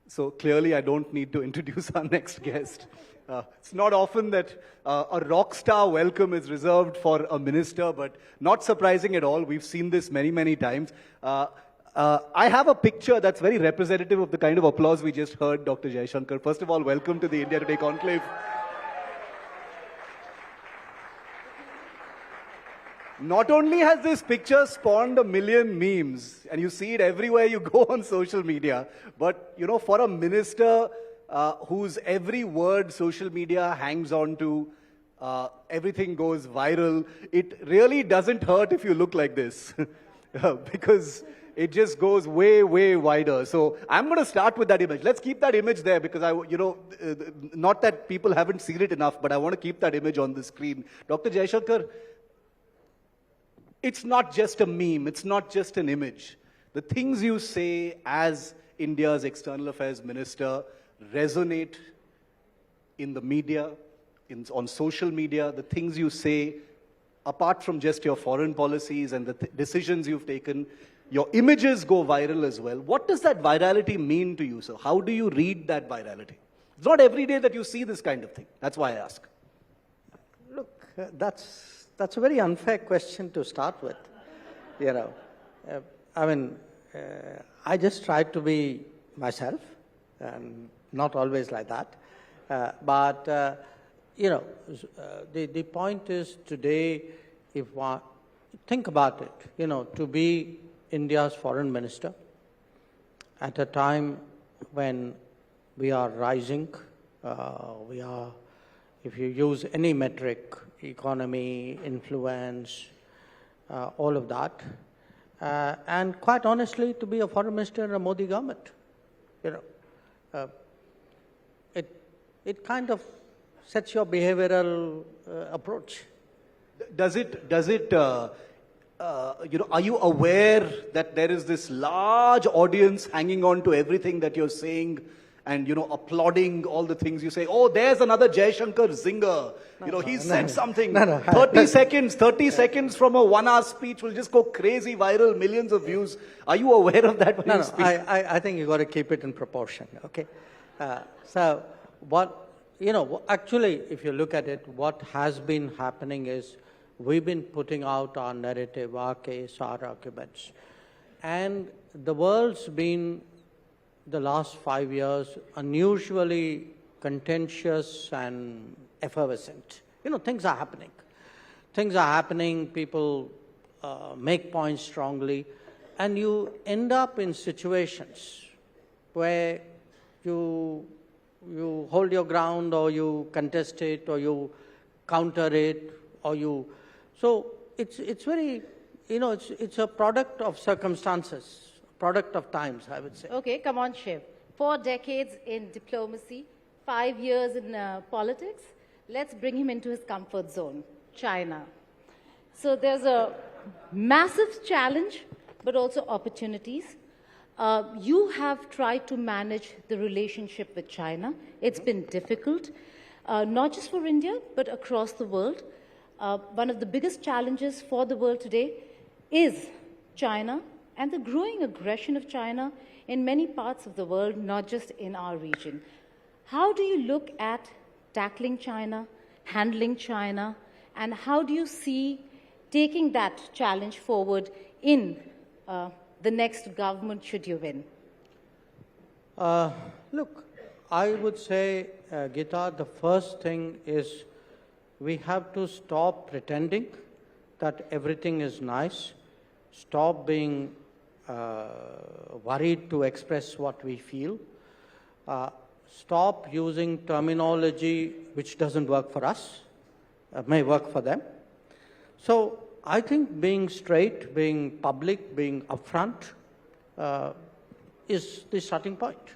So clearly, I don't need to introduce our next guest. It's not often that a rock star welcome is reserved for a minister, but not surprising at all. We've seen this many, many times. I have a picture that's very representative of the kind of applause we just heard, Dr. Jaishankar. First of all, welcome to the India Today Conclave. Not only has this picture spawned a million memes, and you see it everywhere you go on social media, but, you know, for a minister whose every word social media hangs on to, everything goes viral, it really doesn't hurt if you look like this, because it just goes way, way wider. So I'm going to start with that image. Let's keep that image there, because not that people haven't seen it enough, but I want to keep that image on the screen. Dr. Jaishankar, it's not just a meme, it's not just an image. The things you say as India's external affairs minister resonate in the media, on social media. The things you say, apart from just your foreign policies and the decisions you've taken, your images go viral as well. What does that virality mean to you, sir? How do you read that virality? It's not every day that you see this kind of thing. That's why I ask. Look, that's a very unfair question to start with. You know, I just try to be myself, and not always like that. The point is today, if one think about it, you know, to be India's foreign minister at a time when we are rising, if you use any metric, economy, influence, all of that. And quite honestly, to be a foreign minister in a Modi government, you know, it kind of sets your behavioral approach. Are you aware that there is this large audience hanging on to everything that you're saying, and, you know, applauding all the things you say? Oh, there's another Jaishankar zinger. He said something. 30 seconds from a 1 hour speech will just go crazy, viral, millions of views. Are you aware of that when you speak? I think you got to keep it in proportion, okay? Actually, if you look at it, what has been happening is we've been putting out our narrative, our case, our arguments. And the world's been, the last 5 years, unusually contentious and effervescent. You know, things are happening. Things are happening, people make points strongly, and you end up in situations where you hold your ground, or you contest it, or you counter it, or you... So it's very, you know, it's a product of circumstances. Product of times, I would say. Okay, come on, Shiv. 4 decades in diplomacy, 5 years in politics. Let's bring him into his comfort zone, China. So there's a massive challenge, but also opportunities. You have tried to manage the relationship with China. It's been difficult, not just for India, but across the world. One of the biggest challenges for the world today is China, and the growing aggression of China in many parts of the world, not just in our region. How do you look at tackling China, handling China, and how do you see taking that challenge forward in the next government, should you win? Look, I would say, Gita, the first thing is we have to stop pretending that everything is nice, stop being worried to express what we feel. Stop using terminology which doesn't work for us, may work for them. So I think being straight, being public, being upfront is the starting point.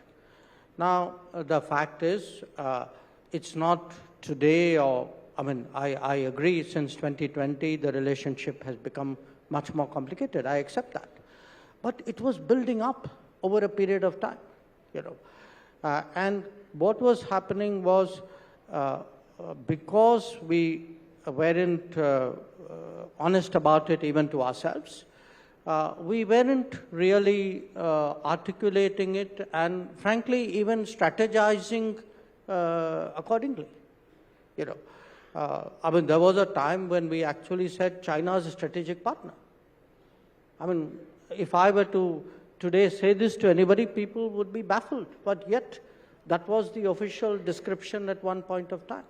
Now, the fact is, it's not today, or, I agree, since 2020, the relationship has become much more complicated. I accept that. But it was building up over a period of time, you know. And what was happening was, because we weren't honest about it even to ourselves, we weren't really articulating it and frankly even strategizing accordingly. You know, I mean, there was a time when we actually said China is a strategic partner. I mean, if I were to today say this to anybody, people would be baffled. But yet, that was the official description at one point of time.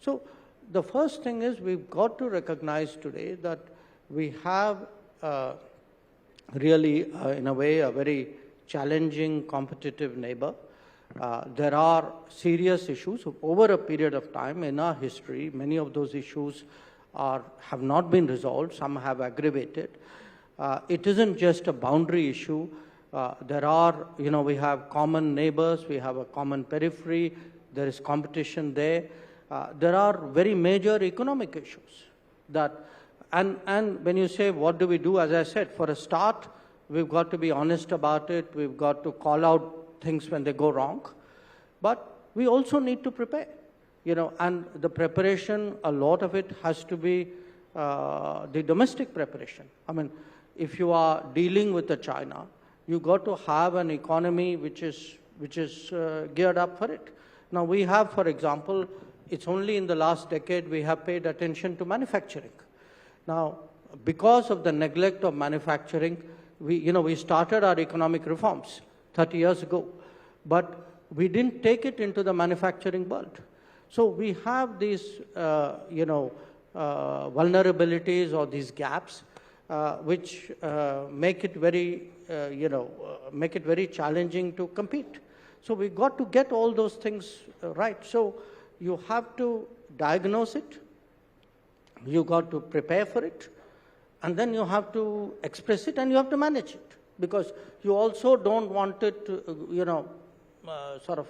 So the first thing is we've got to recognize today that we have really, in a way, a very challenging competitive neighbor. There are serious issues. Over a period of time in our history, many of those issues have not been resolved. Some have aggravated. It isn't just a boundary issue. There are, you know, we have common neighbors, we have a common periphery, there is competition there. There are very major economic issues that, and when you say what do we do, as I said, for a start, we've got to be honest about it, we've got to call out things when they go wrong, but we also need to prepare, you know, and the preparation, a lot of it has to be the domestic preparation. I mean, if you are dealing with China, you got to have an economy which is geared up for it. Now we have, for example, it's only in the last decade we have paid attention to manufacturing. Now, because of the neglect of manufacturing, we started our economic reforms 30 years ago, but we didn't take it into the manufacturing world. So we have these, vulnerabilities or these gaps, which make it very, make it very challenging to compete. So we got to get all those things right. So you have to diagnose it, you got to prepare for it, and then you have to express it and you have to manage it. Because you also don't want it to, sort of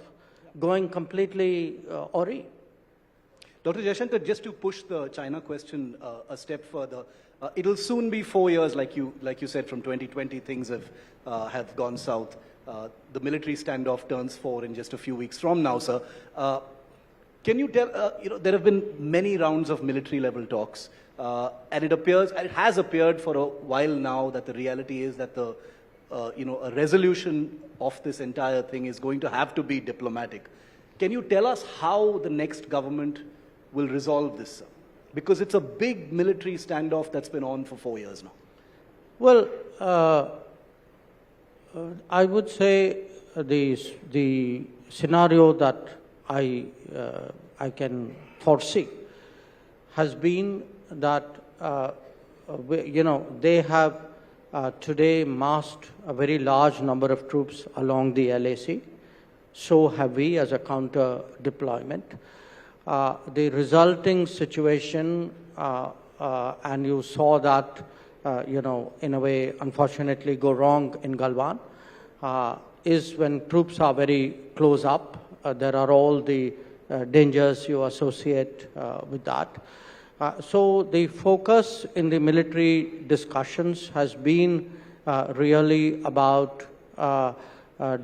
going completely awry. Dr. Jaishankar, just to push the China question a step further, it'll soon be 4 years, like you said, from 2020, things have gone south. The military standoff turns 4 in just a few weeks from now, sir. Can you tell, there have been many rounds of military-level talks, and it has appeared for a while now that the reality is that a resolution of this entire thing is going to have to be diplomatic. Can you tell us how the next government will resolve this, sir? Because it's a big military standoff that's been on for 4 years now. Well, I would say the scenario that I can foresee has been that, they have today massed a very large number of troops along the LAC. So have we as a counter deployment. The resulting situation, and you saw that, in a way, unfortunately go wrong in Galwan, is when troops are very close up. There are all the dangers you associate with that. So the focus in the military discussions has been really about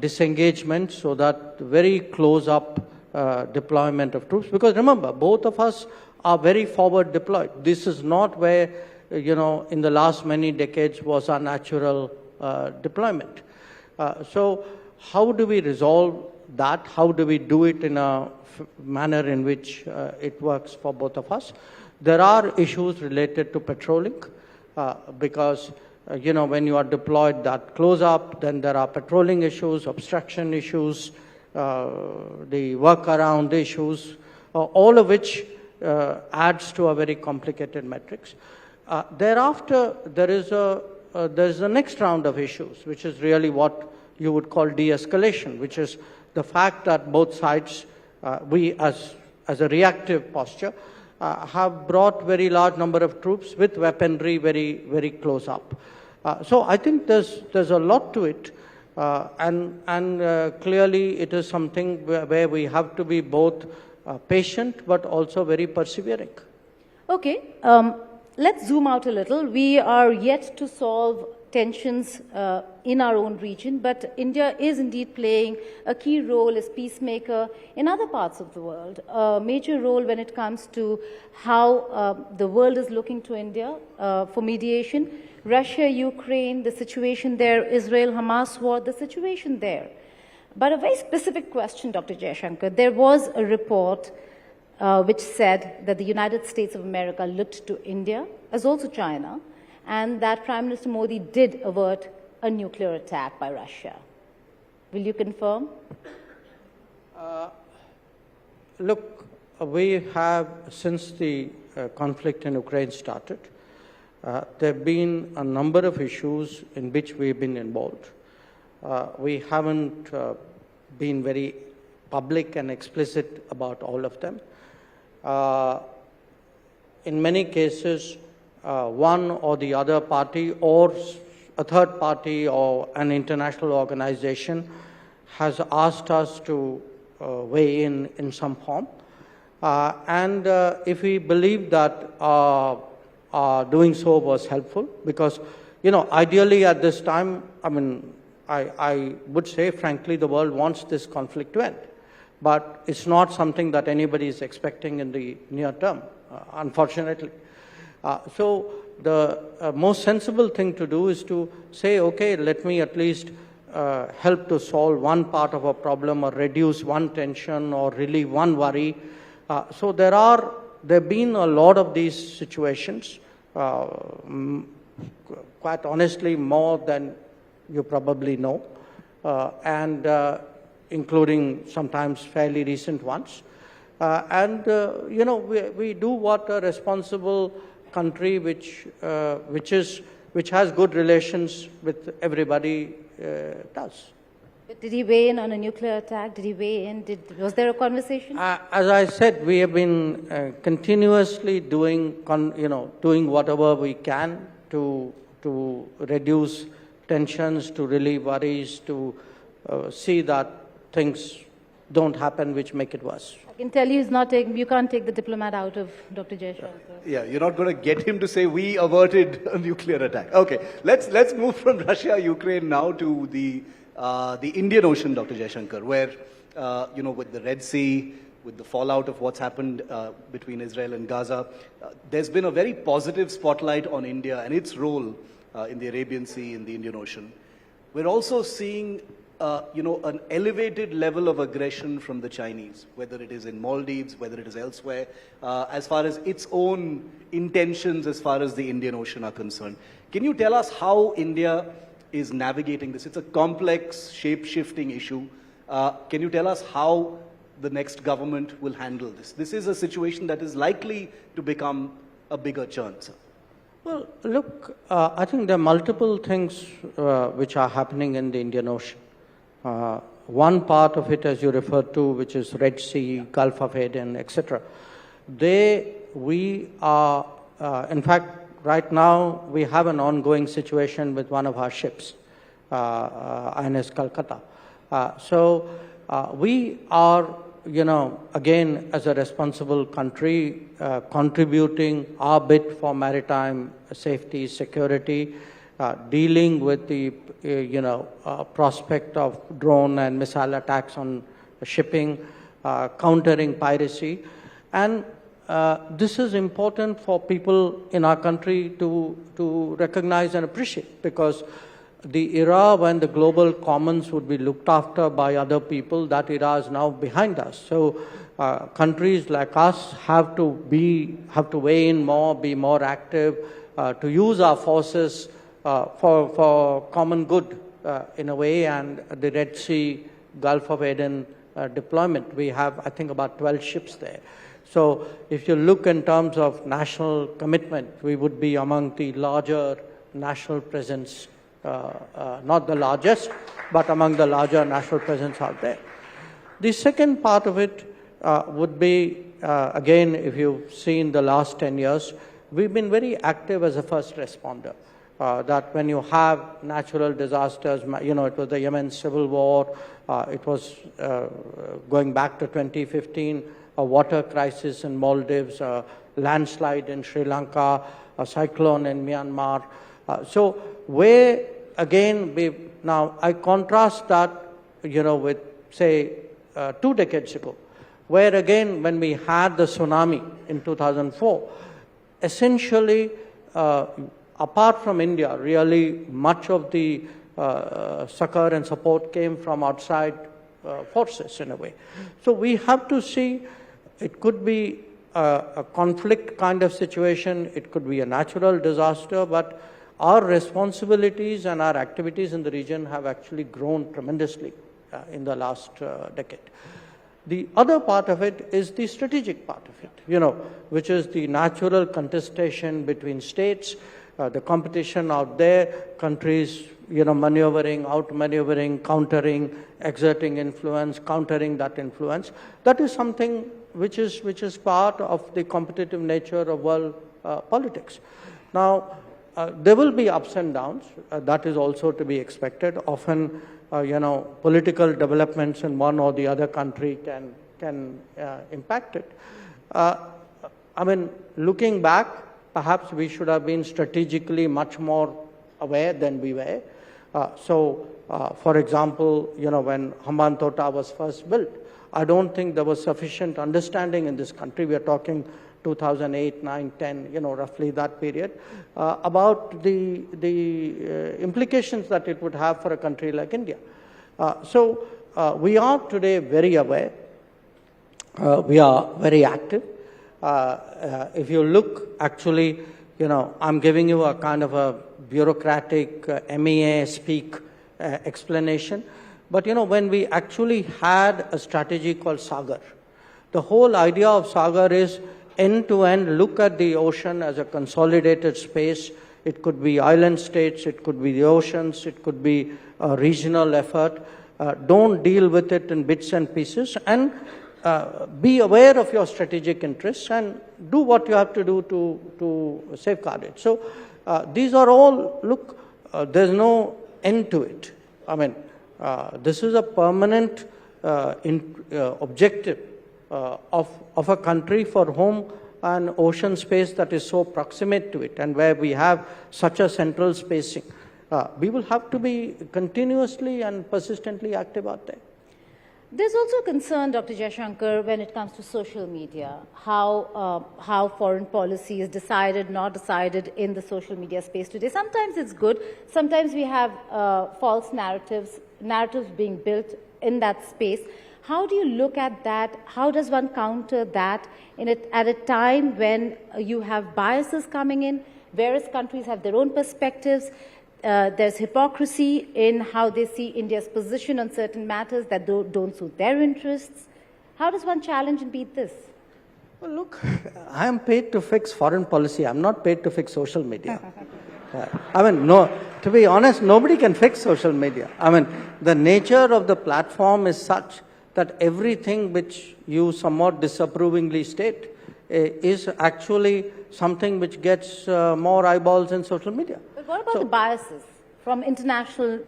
disengagement, so that very close up deployment of troops. Because remember, both of us are very forward deployed. This is not where, in the last many decades was our natural deployment. So how do we resolve that? How do we do it in a manner in which it works for both of us? There are issues related to patrolling, because when you are deployed that close up, then there are patrolling issues, obstruction issues, the workaround issues, all of which adds to a very complicated matrix. Thereafter, there is the next round of issues, which is really what you would call de-escalation, which is the fact that both sides, we as a reactive posture, have brought very large number of troops with weaponry very, very close up. So I think there's a lot to it, and clearly it is something where we have to be both patient but also very persevering. Okay, let's zoom out a little. We are yet to solve tensions in our own region, but India is indeed playing a key role as peacemaker in other parts of the world, a major role when it comes to how the world is looking to India for mediation. Russia, Ukraine, the situation there, Israel, Hamas war, the situation there. But a very specific question, Dr. Jaishankar. There was a report which said that the United States of America looked to India, as also China, and that Prime Minister Modi did avert a nuclear attack by Russia. Will you confirm? Look, we have, since the conflict in Ukraine started, there have been a number of issues in which we've been involved. We haven't been very public and explicit about all of them. In many cases, one or the other party or a third party or an international organization has asked us to weigh in some form. And if we believe that doing so was helpful, because, you know, ideally at this time, I mean, I would say, frankly, the world wants this conflict to end. But it's not something that anybody is expecting in the near term, unfortunately. So the most sensible thing to do is to say, okay, let me at least help to solve one part of a problem or reduce one tension or relieve one worry. So there have been a lot of these situations, quite honestly, more than you probably know, and including sometimes fairly recent ones. You know, we do what a responsible country which has good relations with everybody does. But did he weigh in on a nuclear attack? Did he weigh in? Was there a conversation? As I said, we have been continuously doing whatever we can to reduce tensions, to relieve worries, to see that things don't happen which make it worse. I can tell you you can't take the diplomat out of Dr. Jaishankar. Yeah, you're not going to get him to say we averted a nuclear attack. Okay, let's move from Russia, Ukraine now to the Indian Ocean, Dr. Jaishankar, where, you know, with the Red Sea, with the fallout of what's happened between Israel and Gaza, there's been a very positive spotlight on India and its role in the Arabian Sea, in the Indian Ocean. We're also seeing, you know, an elevated level of aggression from the Chinese, whether it is in Maldives, whether it is elsewhere, as far as its own intentions as far as the Indian Ocean are concerned. Can you tell us how India is navigating this? It's a complex, shape-shifting issue. Can you tell us how the next government will handle this? This is a situation that is likely to become a bigger churn, sir. Well, look, I think there are multiple things which are happening in the Indian Ocean. One part of it, as you referred to, which is Red Sea, Gulf of Aden, etc. We are, in fact, right now we have an ongoing situation with one of our ships, INS Calcutta. So we are, you know, again, as a responsible country, contributing our bit for maritime safety, security, dealing with the, prospect of drone and missile attacks on shipping, countering piracy. And this is important for people in our country to recognize and appreciate, because the era when the global commons would be looked after by other people, that era is now behind us. So countries like us have to weigh in more, be more active, to use our forces for common good in a way. And the Red Sea, Gulf of Aden deployment, we have, I think, about 12 ships there. So if you look in terms of national commitment, we would be among the larger national presence, not the largest, but among the larger national presence out there. The second part of it would be, again, if you've seen the last 10 years, we've been very active as a first responder. That when you have natural disasters, it was the Yemen civil war, it was going back to 2015, a water crisis in Maldives, a landslide in Sri Lanka, a cyclone in Myanmar. So where, again, now I contrast that, with, say, 2 decades ago, where again, when we had the tsunami in 2004, essentially, apart from India, really much of the succor and support came from outside forces in a way. So we have to see, it could be a conflict kind of situation, it could be a natural disaster, but our responsibilities and our activities in the region have actually grown tremendously in the last decade. The other part of it is the strategic part of it, which is the natural contestation between states, the competition out there, countries, maneuvering, out-maneuvering, countering, exerting influence, countering that influence. That is something which is part of the competitive nature of world politics. Now, there will be ups and downs. That is also to be expected. Often, political developments in one or the other country can impact it. Looking back, perhaps we should have been strategically much more aware than we were. For example, when Hambantota was first built, I don't think there was sufficient understanding in this country. We are talking 2008, 9, 10, roughly that period, about the implications that it would have for a country like India. We are today very aware. We are very active. If you look, actually, I'm giving you a kind of a bureaucratic MEA speak explanation. But, when we actually had a strategy called Sagar, the whole idea of Sagar is end-to-end look at the ocean as a consolidated space. It could be island states, it could be the oceans, it could be a regional effort. Don't deal with it in bits and pieces, and be aware of your strategic interests and do what you have to do to safeguard it. So these are all, there's no end to it. This is a permanent objective of a country for whom an ocean space that is so proximate to it and where we have such a central spacing. We will have to be continuously and persistently active out there. There's also concern, Dr. Jaishankar, when it comes to social media, how foreign policy is decided, not decided in the social media space today. Sometimes it's good. Sometimes we have false narratives being built in that space. How do you look at that? How does one counter that at a time when you have biases coming in? Various countries have their own perspectives. There's hypocrisy in how they see India's position on certain matters that don't suit their interests. How does one challenge and beat this? Well, look, I am paid to fix foreign policy. I'm not paid to fix social media. No, to be honest, nobody can fix social media. The nature of the platform is such that everything which you somewhat disapprovingly state is actually something which gets more eyeballs in social media. But what about the biases from international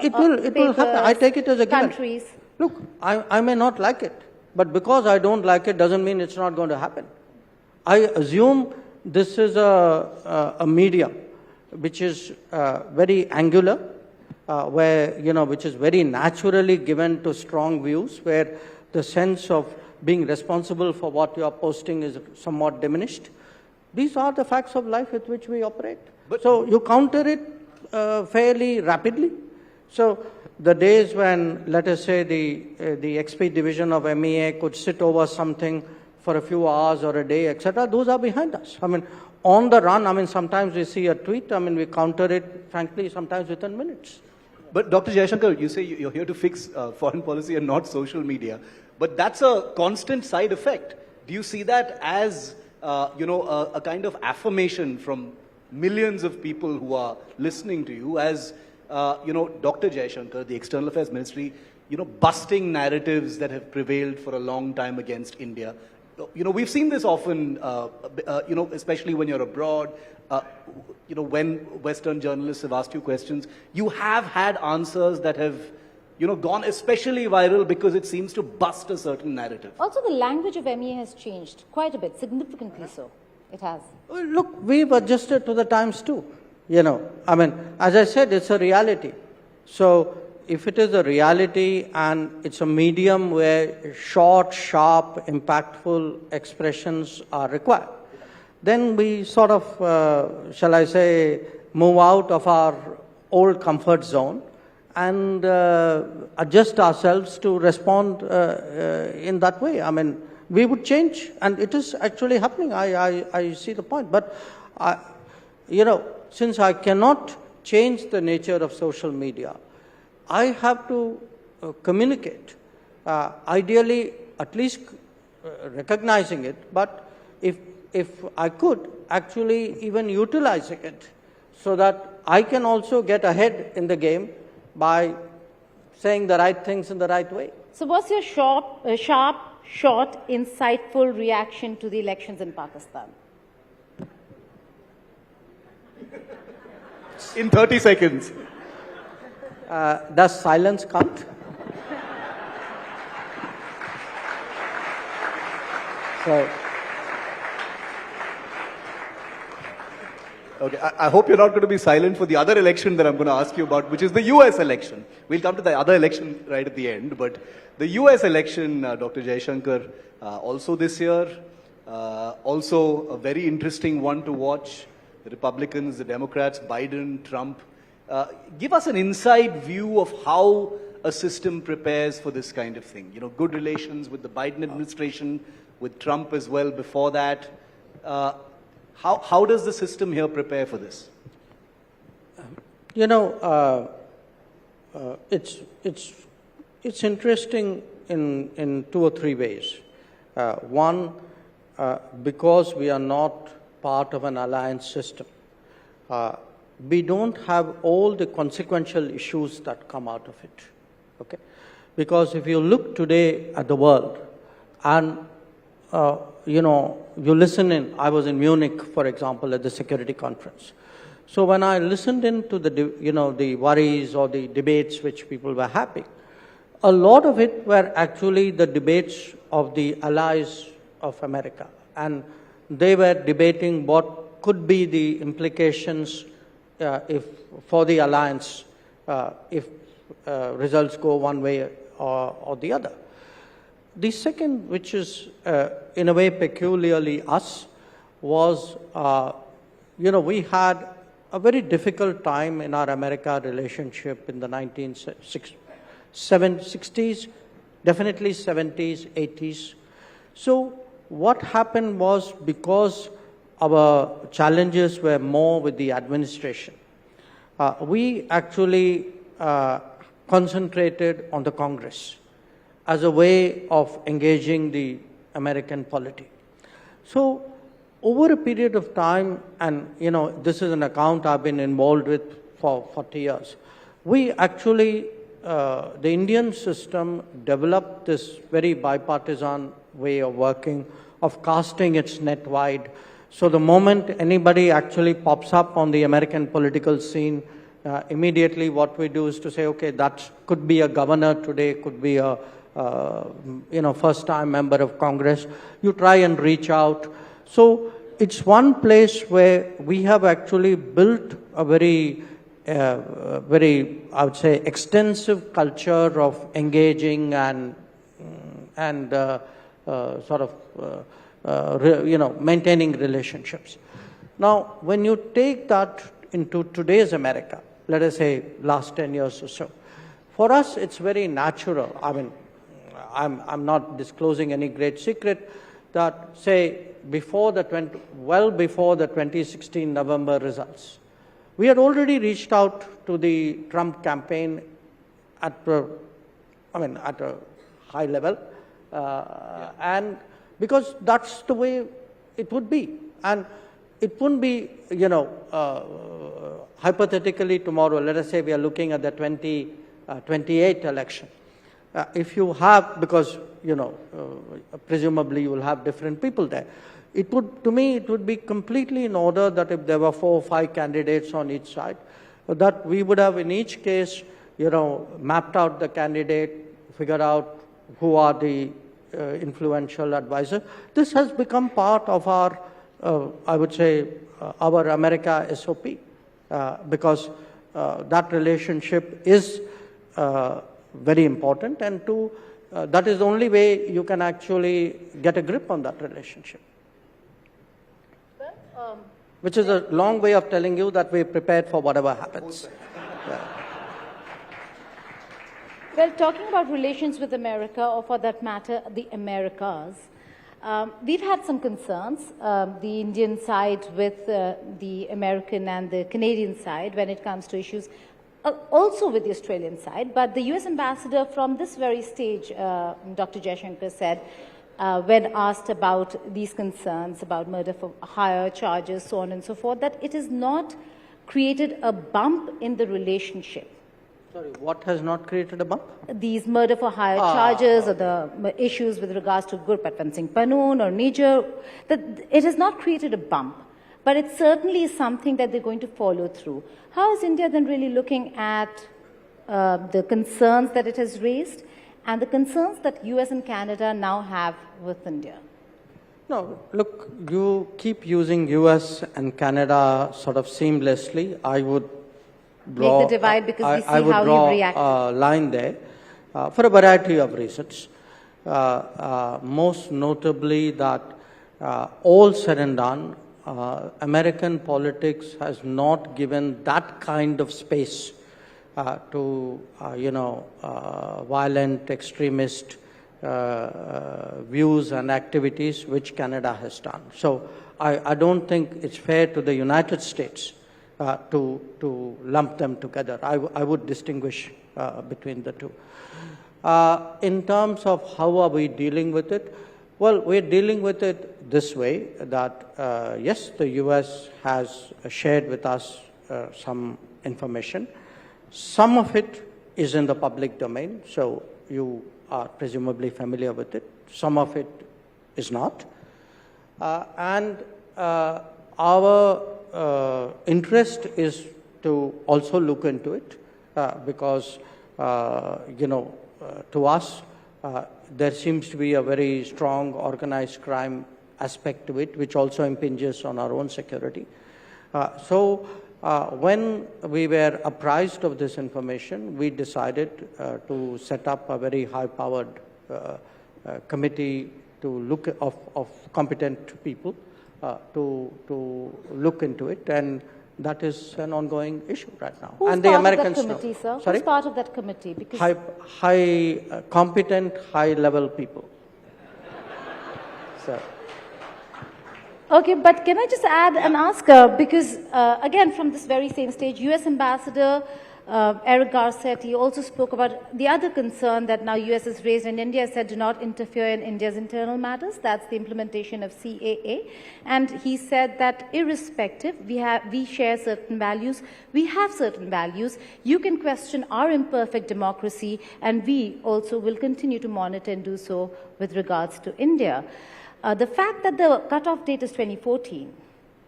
it will happen. I take it as a given. Countries. Look, I may not like it, but because I don't like it doesn't mean it's not going to happen. I assume this is a medium which is very angular, which is very naturally given to strong views, where the sense of being responsible for what you are posting is somewhat diminished. These are the facts of life with which we operate. So you counter it fairly rapidly. So the days when, let us say, the XP division of MEA could sit over something for a few hours or a day, etc., those are behind us. On the run, sometimes we see a tweet, we counter it, frankly, sometimes within minutes. But Dr. Jaishankar, you say you're here to fix foreign policy and not social media. But that's a constant side effect. Do you see that as, a kind of affirmation from millions of people who are listening to you as, Dr. Jaishankar, the External Affairs Ministry, busting narratives that have prevailed for a long time against India? We've seen this often, especially when you're abroad, when Western journalists have asked you questions, you have had answers that have, gone especially viral because it seems to bust a certain narrative. Also, the language of MEA has changed quite a bit, significantly so. It has. Well, look, we've adjusted to the times too. I mean, as I said, it's a reality. So if it is a reality and it's a medium where short, sharp, impactful expressions are required, then we sort of, shall I say, move out of our old comfort zone and adjust ourselves to respond in that way. I mean, we would change, and it is actually happening. I see the point. But, since I cannot change the nature of social media, I have to communicate, ideally at least recognizing it, but if I could, actually even utilizing it so that I can also get ahead in the game by saying the right things in the right way. So what's your sharp, short, insightful reaction to the elections in Pakistan? In 30 seconds. Does silence count? So, okay, I hope you're not going to be silent for the other election that I'm going to ask you about, which is the US election. We'll come to the other election right at the end, but the US election, Dr. Jaishankar, also this year, also a very interesting one to watch. The Republicans, the Democrats, Biden, Trump. Give us an inside view of how a system prepares for this kind of thing. Good relations with the Biden administration, with Trump as well before that. How does the system here prepare for this? It's interesting in two or three ways. One, because we are not part of an alliance system, we don't have all the consequential issues that come out of it. Okay, because if you look today at the world, and you listen in. I was in Munich, for example, at the security conference. So when I listened into the worries or the debates which people were having, a lot of it were actually the debates of the allies of America, and they were debating what could be the implications for the alliance if results go one way or the other. The second, which is in a way peculiarly us, was, we had a very difficult time in our America relationship in the 1960s, definitely 70s, 80s. So what happened was, because our challenges were more with the administration, we actually concentrated on the Congress as a way of engaging the American polity. So over a period of time, and this is an account I've been involved with for 40 years, we actually, the Indian system developed this very bipartisan way of working, of casting its net wide. So the moment anybody actually pops up on the American political scene, immediately what we do is to say, okay, that could be a governor today, could be a first-time member of Congress. You try and reach out. So it's one place where we have actually built a very, I would say, extensive culture of engaging and maintaining relationships. Now, when you take that into today's America, let us say last 10 years or so, for us it's very natural. I mean, I'm not disclosing any great secret that, say, before the 2016 November results, we had already reached out to the Trump campaign at a high level, and because that's the way it would be. And it wouldn't be, hypothetically tomorrow, let us say we are looking at the 2028 election. If you have, because, presumably you will have different people there, to me, it would be completely in order that if there were 4 or 5 candidates on each side, that we would have in each case, mapped out the candidate, figured out who are the influential advisors. This has become part of our, I would say, our America SOP. because that relationship is very important, and that is the only way you can actually get a grip on that relationship. Which is a long way of telling you that we're prepared for whatever happens. Yeah. Well, talking about relations with America, or for that matter, the Americas, we've had some concerns, the Indian side with the American and the Canadian side when it comes to issues, also with the Australian side. But the US ambassador from this very stage, Dr. Jaishankar said, when asked about these concerns about murder for hire charges, so on and so forth, that it has not created a bump in the relationship. Sorry, what has not created a bump? These murder for hire charges, or the issues with regards to Gurpatwan Singh Pannoon or Niger, that it has not created a bump, but it certainly is something that they're going to follow through. How is India then really looking at the concerns that it has raised and the concerns that US and Canada now have with India? No, look, you keep using US and Canada sort of seamlessly. I would draw, make the divide because we see how you react. A line there for a variety of reasons. Most notably that all said and done, American politics has not given that kind of space to violent extremist views and activities which Canada has done. So I don't think it's fair to the United States to lump them together. I would distinguish between the two. In terms of how are we dealing with it, well, we're dealing with it this way, that yes, the US has shared with us some information. Some of it is in the public domain, so you are presumably familiar with it. Some of it is not. And our interest is to also look into it because, to us, there seems to be a very strong organized crime aspect to it, which also impinges on our own security. When we were apprised of this information, we decided to set up a very high-powered committee to look of competent people to look into it, and that is an ongoing issue right now. Who's and the part Americans of that committee, know. sir? Sorry? Who's part of that committee? Because Competent, high-level people. So. Okay, but can I just add and ask, because again, from this very same stage, US Ambassador Eric Garcetti also spoke about the other concern that now US has raised, and India said do not interfere in India's internal matters. That's the implementation of CAA. And he said that irrespective, we share certain values, we have certain values. You can question our imperfect democracy, and we also will continue to monitor and do so with regards to India. The fact that the cutoff date is 2014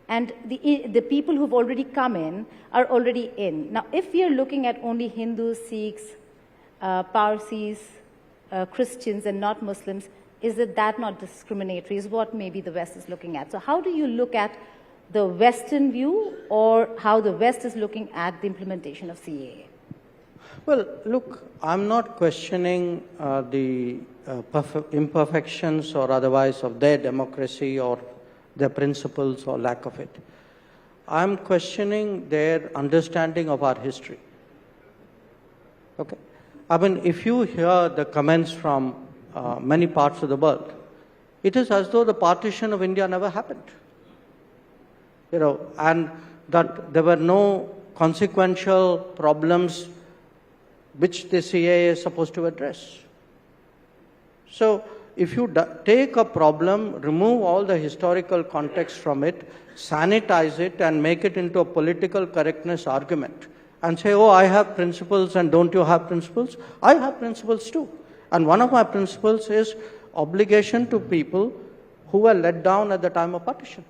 and the people who've already come in are already in. Now, if we are looking at only Hindus, Sikhs, Parsis, Christians and not Muslims, is that not discriminatory, is what maybe the West is looking at. So how do you look at the Western view, or how the West is looking at the implementation of CAA? Well, look, I'm not questioning the imperfections or otherwise of their democracy or their principles or lack of it. I'm questioning their understanding of our history. Okay? I mean, if you hear the comments from many parts of the world, it is as though the partition of India never happened. And that there were no consequential problems which the CAA is supposed to address. So if you take a problem, remove all the historical context from it, sanitize it and make it into a political correctness argument and say, oh, I have principles and don't you have principles? I have principles too. And one of my principles is obligation to people who were let down at the time of partition.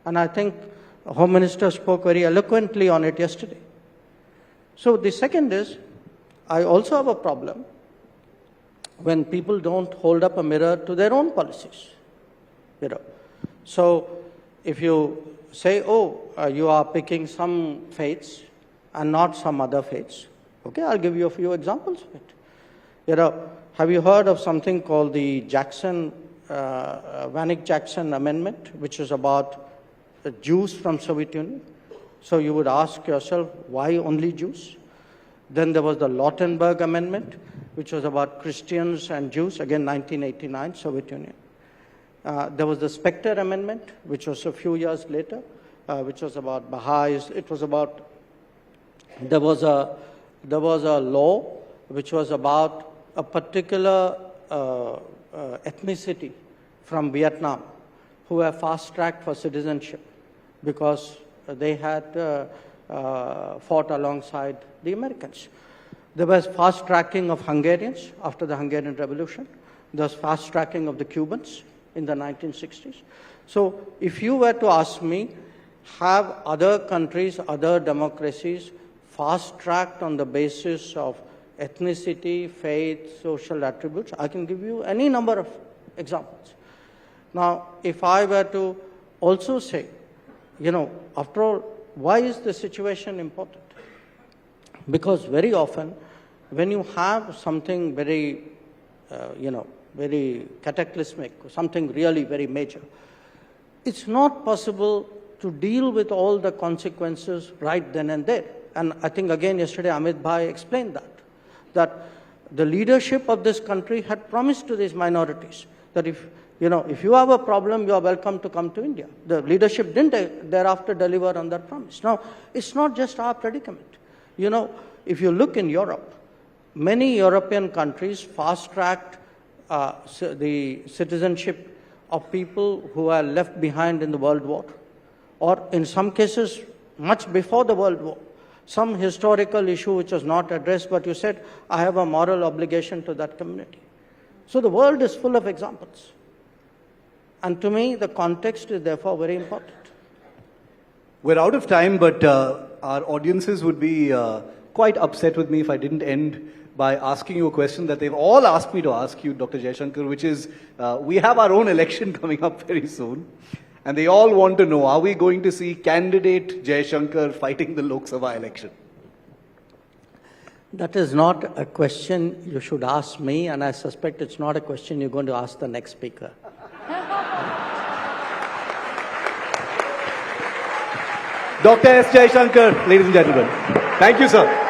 And I think the Home Minister spoke very eloquently on it yesterday. So the second is, I also have a problem when people don't hold up a mirror to their own policies. So if you say, oh, you are picking some faiths and not some other faiths. Okay, I'll give you a few examples of it. You know, have you heard of something called the Vanik-Jackson Amendment, which is about the Jews from Soviet Union? So you would ask yourself, why only Jews? Then there was the Lautenberg Amendment, which was about Christians and Jews, again 1989, Soviet Union. There was the Specter Amendment, which was a few years later, which was about Baha'is. It was about, there was a law which was about a particular ethnicity from Vietnam who were fast-tracked for citizenship because they had fought alongside the Americans. There was fast-tracking of Hungarians after the Hungarian Revolution. There was fast-tracking of the Cubans in the 1960s. So if you were to ask me, have other countries, other democracies fast-tracked on the basis of ethnicity, faith, social attributes? I can give you any number of examples. Now, if I were to also say, you know, after all, why is the situation important? Because very often, when you have something very, very cataclysmic, something really very major, it's not possible to deal with all the consequences right then and there. And I think, again, yesterday Amit Bhai explained that the leadership of this country had promised to these minorities that if you have a problem, you are welcome to come to India. The leadership didn't thereafter deliver on that promise. Now, it's not just our predicament. You know, if you look in Europe, many European countries fast-tracked the citizenship of people who are left behind in the World War, or in some cases, much before the World War. Some historical issue which was not addressed, but you said, I have a moral obligation to that community. So the world is full of examples. And to me, the context is therefore very important. We're out of time, but our audiences would be quite upset with me if I didn't end by asking you a question that they've all asked me to ask you, Dr. Jaishankar, which is, we have our own election coming up very soon. And they all want to know, are we going to see candidate Jaishankar fighting the Lok Sabha election? That is not a question you should ask me, and I suspect it's not a question you're going to ask the next speaker. Dr. S. Jaishankar, ladies and gentlemen. Thank you, sir.